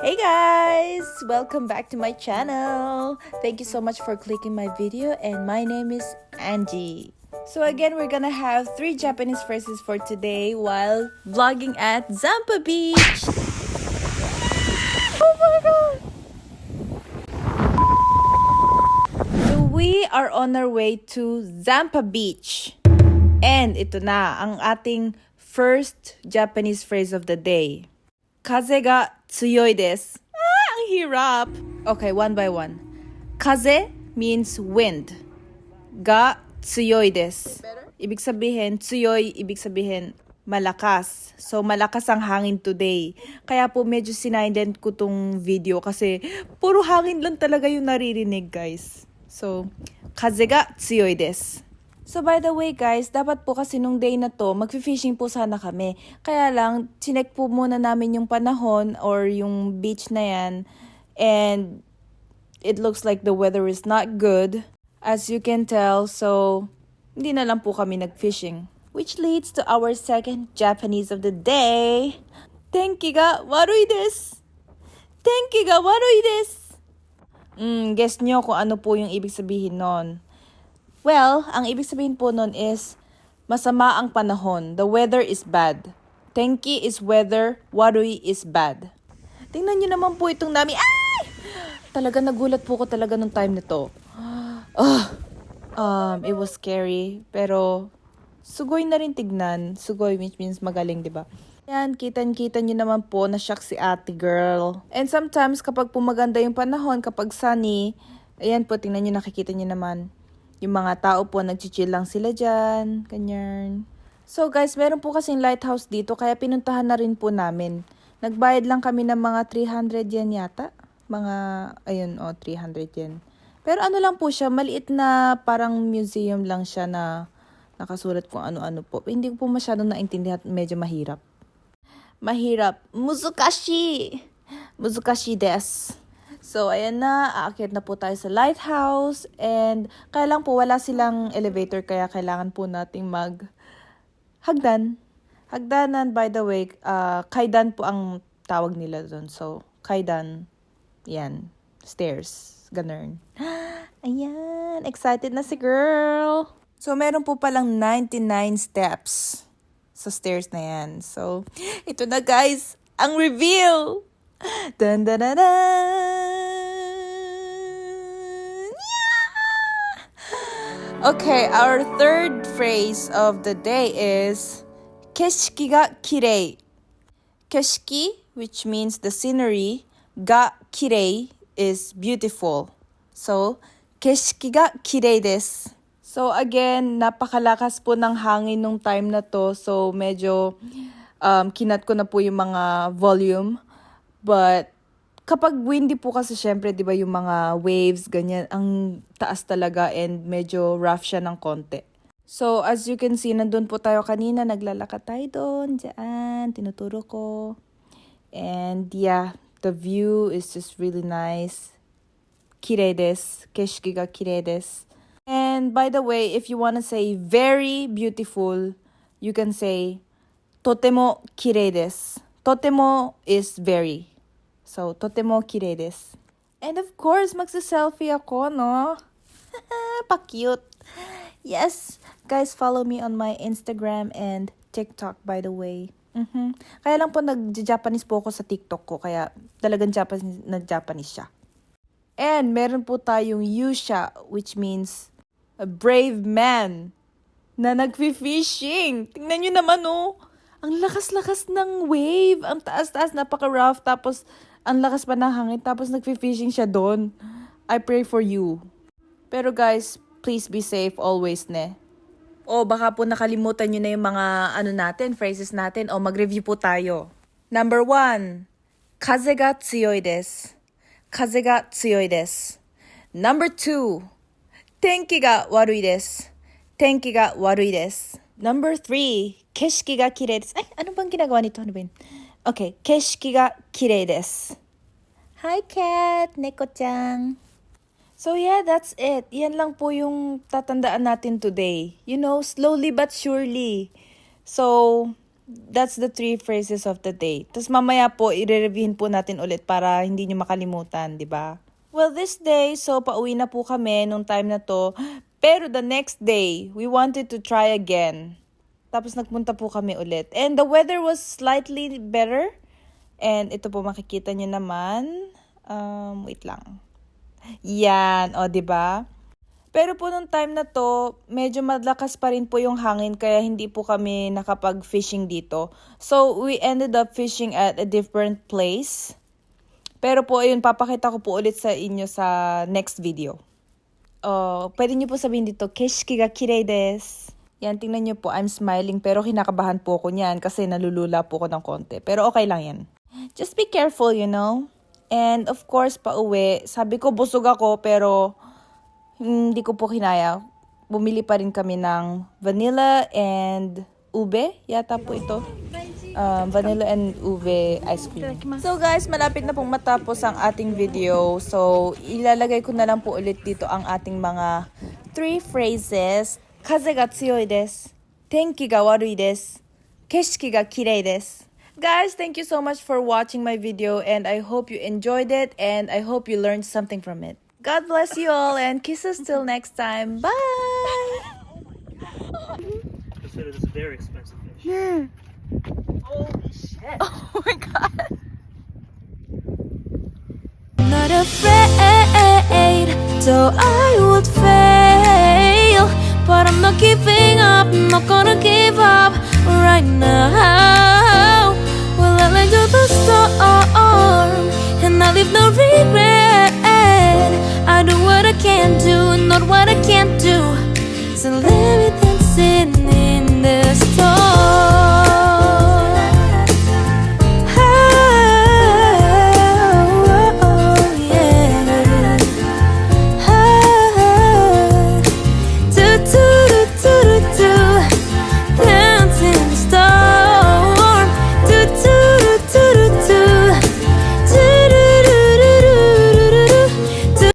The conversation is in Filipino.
Hey guys! Welcome back to my channel! Thank you so much for clicking my video, and my name is Angie. So again, we're gonna have 3 Japanese phrases for today while vlogging at Zampa Beach! Oh my god! So we are on our way to Zampa Beach. And ito na ang ating first Japanese phrase of the day. Kaze ga tsuyoy desu. Ang hirap. Okay, one by one. Kaze means wind. Ga tsuyoy desu. Ibig sabihin, tsuyoy, ibig sabihin malakas. So, malakas ang hangin today. Kaya po medyo sinilent ko tong video kasi puro hangin lang talaga yung naririnig, guys. So, kaze ga tsuyoy desu. So by the way guys, dapat po kasi nung day na to, magfi-fishing po sana kami. Kaya lang, chinek po muna namin yung panahon or yung beach na yan. And it looks like the weather is not good, as you can tell. So, hindi na lang po kami nag-fishing. Which leads to our second Japanese of the day. Tenki ga warui desu. Tenki ga warui desu. Guess nyo kung ano po yung ibig sabihin nun. Well, ang ibig sabihin po nun is, masama ang panahon. The weather is bad. Tenki is weather, warui is bad. Tingnan nyo naman po itong nami. Ay! Talaga nagulat po ko talaga nung time na to. It was scary. Pero, sugoy na rin tignan. Sugoy which means magaling, di ba? Yan, kita nyo naman po na shock si ate girl. And sometimes, kapag pumaganda yung panahon, kapag sunny, ayan po, tingnan nyo, nakikita nyo naman. Yung mga tao po, nag-chill lang sila dyan. Ganyan. So guys, meron po kasing lighthouse dito, kaya pinuntahan na rin po namin. Nagbayad lang kami ng mga 300 yen yata. Mga, ayun, 300 yen. Pero ano lang po siya, maliit na parang museum lang siya na nakasulat kung ano-ano po. Hindi ko po masyadong naintindihan, medyo mahirap. Mahirap. Muzukashi! Muzukashi desu. So, ayan na, aakyat na po tayo sa lighthouse, and kaya lang po wala silang elevator, kaya kailangan po nating hagdan. Hagdanan, by the way, kaidan po ang tawag nila doon. So, kaidan, yan, stairs, ganun. Ayan, excited na si girl. So, meron po palang 99 steps sa stairs na yan. So, ito na guys, ang reveal! Dun, dun, dun, dun. Yeah! Okay, our third phrase of the day is keshiki ga kirei. Keshiki, which means the scenery, ga kirei is beautiful. So, keshiki ga kirei desu. So again, napakalakas po ng hangin nung time na to. So medyo kinat ko na po yung mga volume. But, kapag windy po kasi syempre, di ba yung mga waves, ganyan, ang taas talaga and medyo rough siya ng konti. So, as you can see, nandun po tayo kanina, naglalakad tayo doon, dyan, tinuturo ko. And yeah, the view is just really nice. Kirei desu. Keshiki ga kirei desu. And by the way, if you wanna say very beautiful, you can say totemo kirei desu. Totemo is very. So, totemo kirei desu. And of course, magsa-selfie ako, no? Pa-cute. Yes. Guys, follow me on my Instagram and TikTok, by the way. Kaya lang po nag-Japanese po ako sa TikTok ko. Kaya talagang Japanese siya. And meron po tayong yusha, which means a brave man na nagfi-fishing. Tingnan nyo naman, oh. Ang lakas-lakas ng wave. Ang taas-taas, napaka-rough. Tapos, ang lakas pa ng hangin. Tapos, nagfi-fishing siya doon. I pray for you. Pero guys, please be safe always, ne? O, baka po nakalimutan nyo na yung mga phrases natin. O, mag-review po tayo. Number 1. Kaze ga tsuyoy desu. Kaze ga tsuyoy desu. Number 2. Tenki ga warui desu. Tenki ga warui desu. Number 3, keshiki ga kirei desu. Ay, ano bang ginagawa nito? Ano ba yun? Okay, keshiki ga kirei desu. Hi, cat! Neko-chan. So yeah, that's it. Yan lang po yung tatandaan natin today. You know, slowly but surely. So, that's the 3 phrases of the day. Tapos mamaya po, i-reviewin po natin ulit para hindi nyo makalimutan, di ba? Well, this day, so pauwi na po kami nung time na to. Pero the next day, we wanted to try again. Tapos nagpunta po kami ulit. And the weather was slightly better. And ito po makikita nyo naman. Wait lang. Yan, o di ba? Pero po nung time na to, medyo malakas pa rin po yung hangin kaya hindi po kami nakapag-fishing dito. So, we ended up fishing at a different place. Pero po, ayun, papakita ko po ulit sa inyo sa next video. Pwede nyo po sabihin dito, keshiki ga kirei desu. Yan, tingnan nyo po, I'm smiling pero kinakabahan po ako niyan kasi nalulula po ako ng konti. Pero okay lang yan. Just be careful, you know? And of course, pauwi, sabi ko busog ako pero hindi ko po kinaya. Bumili pa rin kami ng vanilla and ube. Yata po ito. Vanilla and ube ice cream. So guys, malapit na pong matapos ang ating video. So, ilalagay ko na lang po ulit dito ang ating mga 3 phrases. Kaze ga tsuyoy desu. Tenki ga warui desu. Keshiki ga kirei desu. Guys, thank you so much for watching my video and I hope you enjoyed it and I hope you learned something from it. God bless you all and kisses till next time. Bye! Consider this a very expensive fish. Yeah. Holy shit! Oh my god. Not afraid, so I would fail. But I'm not giving up, I'm not gonna give up right now. Well, I let go the storm.